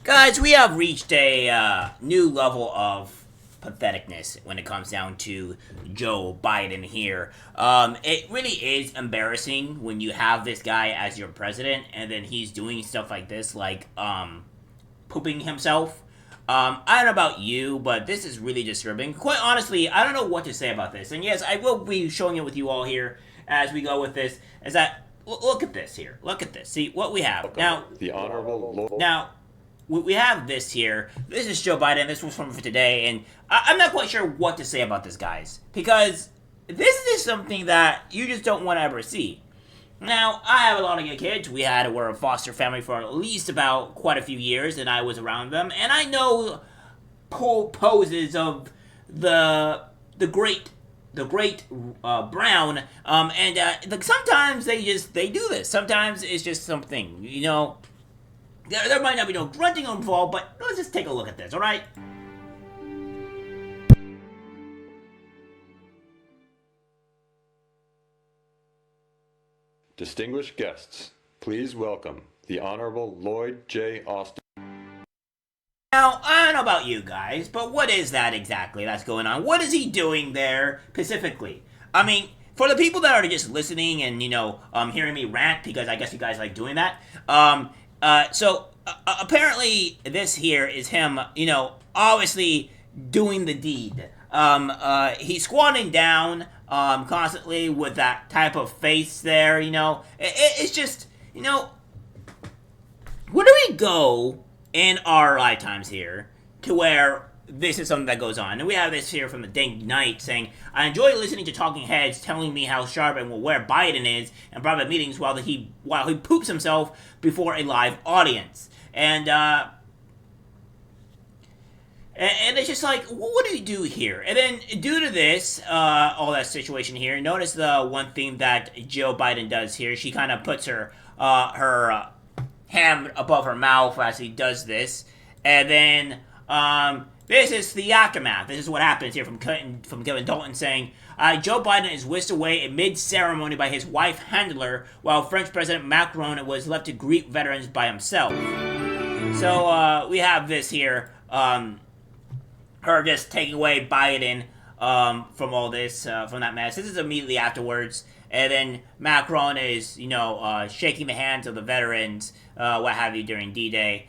Guys, we have reached a new level of patheticness when it comes down to Joe Biden here. It really is embarrassing when you have this guy as your president and then he's doing stuff like this, like pooping himself. I don't know about you, but this is really disturbing. Quite honestly, I don't know what to say about this. And yes, I will be showing it with you all here as we go with this. Is that look at this here? Look at this. See what we have now. The Honorable Lord. Now, we have this here. This is Joe Biden. This was from today, and I'm not quite sure what to say about this, guys, because this is something that you just don't want to ever see. Now, I have a lot of good kids. We're a foster family for at least about quite a few years, and I was around them, and I know poses of the great Brown, and sometimes they do this. Sometimes it's just something, you know. There might not be no grunting involved, but let's just take a look at this, alright? Distinguished guests, please welcome the Honorable Lloyd J. Austin. Now, I don't know about you guys, but what is that exactly that's going on? What is he doing there, specifically? I mean, for the people that are just listening and, hearing me rant, because I guess you guys like doing that, apparently this here is him, obviously doing the deed. He's squatting down, constantly with that type of face there, It's just, where do we go in our lifetimes here to where this is something that goes on? And we have this here from the Dink Knight saying, I enjoy listening to talking heads telling me how sharp and where Biden is in private meetings while he poops himself before a live audience. And it's just like, what do you do here? And then, due to this, all that situation here, notice the one thing that Joe Biden does here. She kind of puts her hand above her mouth as he does this. And then, this is the aftermath. This is what happens here from Kevin Dalton saying, Joe Biden is whisked away mid-ceremony by his wife handler, while French President Macron was left to greet veterans by himself. So, we have this here, her just taking away Biden from all this, from that mess. This is immediately afterwards. And then Macron is, shaking the hands of the veterans, what have you, during D-Day.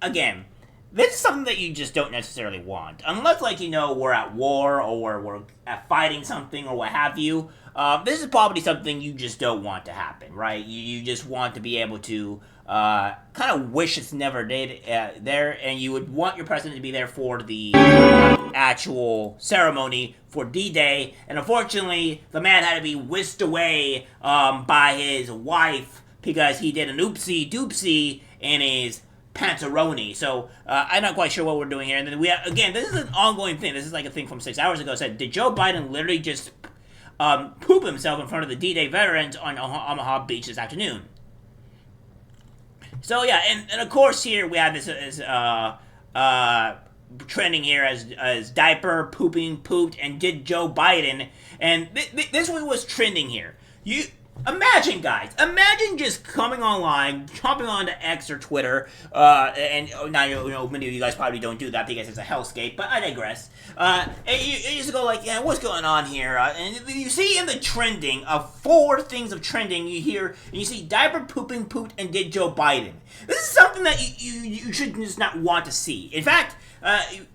Again, this is something that you just don't necessarily want. Unless, we're at war or we're fighting something or what have you. This is probably something you just don't want to happen, right? You just want to be able to kind of wish it's never did there, and you would want your president to be there for the actual ceremony for D-Day, and unfortunately, the man had to be whisked away by his wife because he did an oopsie-doopsie in his panzeroni. So, I'm not quite sure what we're doing here. And then again, this is an ongoing thing. This is like a thing from 6 hours ago. It said, did Joe Biden literally just poop himself in front of the D-Day veterans on Omaha Beach this afternoon? So yeah, and of course here we have this trending here as diaper pooped, and did Joe Biden, and this one was trending here. You imagine, guys, just coming online, jumping onto X or Twitter, and now many of you guys probably don't do that because it's a hellscape, but I digress. And you just go like, yeah, what's going on here? And you see in the trending of 4 things of trending, you see diaper pooped, and did Joe Biden. This is something that you should just not want to see. In fact,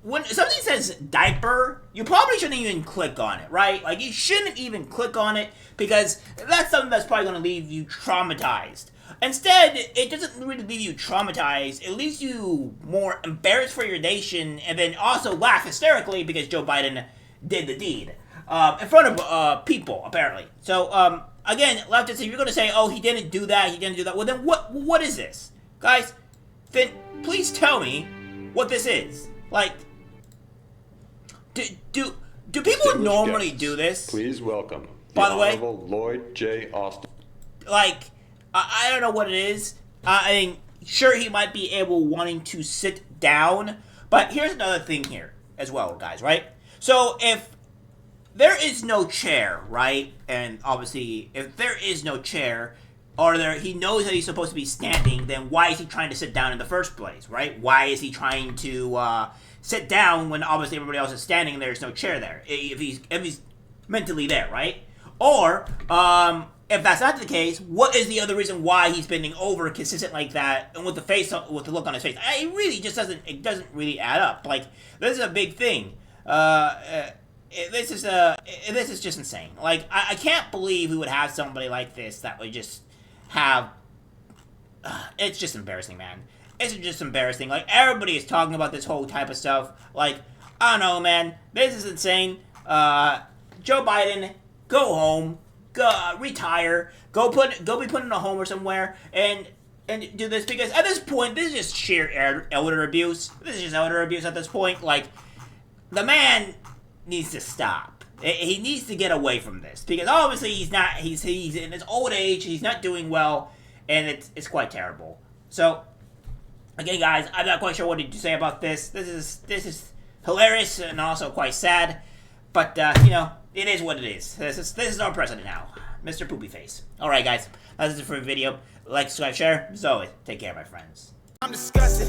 when something says diaper, you probably shouldn't even click on it, right? Like, you shouldn't even click on it because that's something that's probably going to leave you traumatized. Instead, it doesn't really leave you traumatized. It leaves you more embarrassed for your nation, and then also laugh hysterically because Joe Biden did the deed in front of people, apparently. So, again, leftists, if you're going to say, oh, he didn't do that, well, then what is this? Guys, then please tell me what this is. Like, do people normally do this? Please welcome By the way, Honorable Lloyd J. Austin. Like, I don't know what it is. I mean, sure, he might be wanting to sit down, but here's another thing here as well, guys, right? So, if there is no chair, right, and obviously, if there is no chair, he knows that he's supposed to be standing, then why is he trying to sit down in the first place, right? Why is he trying to sit down when obviously everybody else is standing and there's no chair there? If he's mentally there, right? Or if that's not the case, what is the other reason why he's bending over consistent like that and with the look on his face? It really just doesn't really add up. Like, this is a big thing. This is just insane. Like, I can't believe we would have somebody like this that would just have. It's just embarrassing, man. It's just embarrassing. Like, everybody is talking about this whole type of stuff. Like, I don't know, man. This is insane. Joe Biden, go home, go retire, go be put in a home or somewhere, and do this, because at this point, this is just sheer elder abuse. This is just elder abuse at this point. Like, the man needs to stop. He needs to get away from this, because obviously he's in his old age, he's not doing well, and it's quite terrible. So, again, guys, I'm not quite sure what to say about this. This is hilarious and also quite sad, but it is what it is. This is our president now, Mr. Poopy Face. All right, guys, that's it for the video. Like, subscribe, share. As always, take care, my friends. I'm disgusted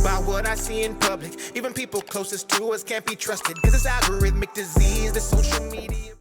by what I see in public. Even people closest to us can't be trusted. This is algorithmic disease, the social media.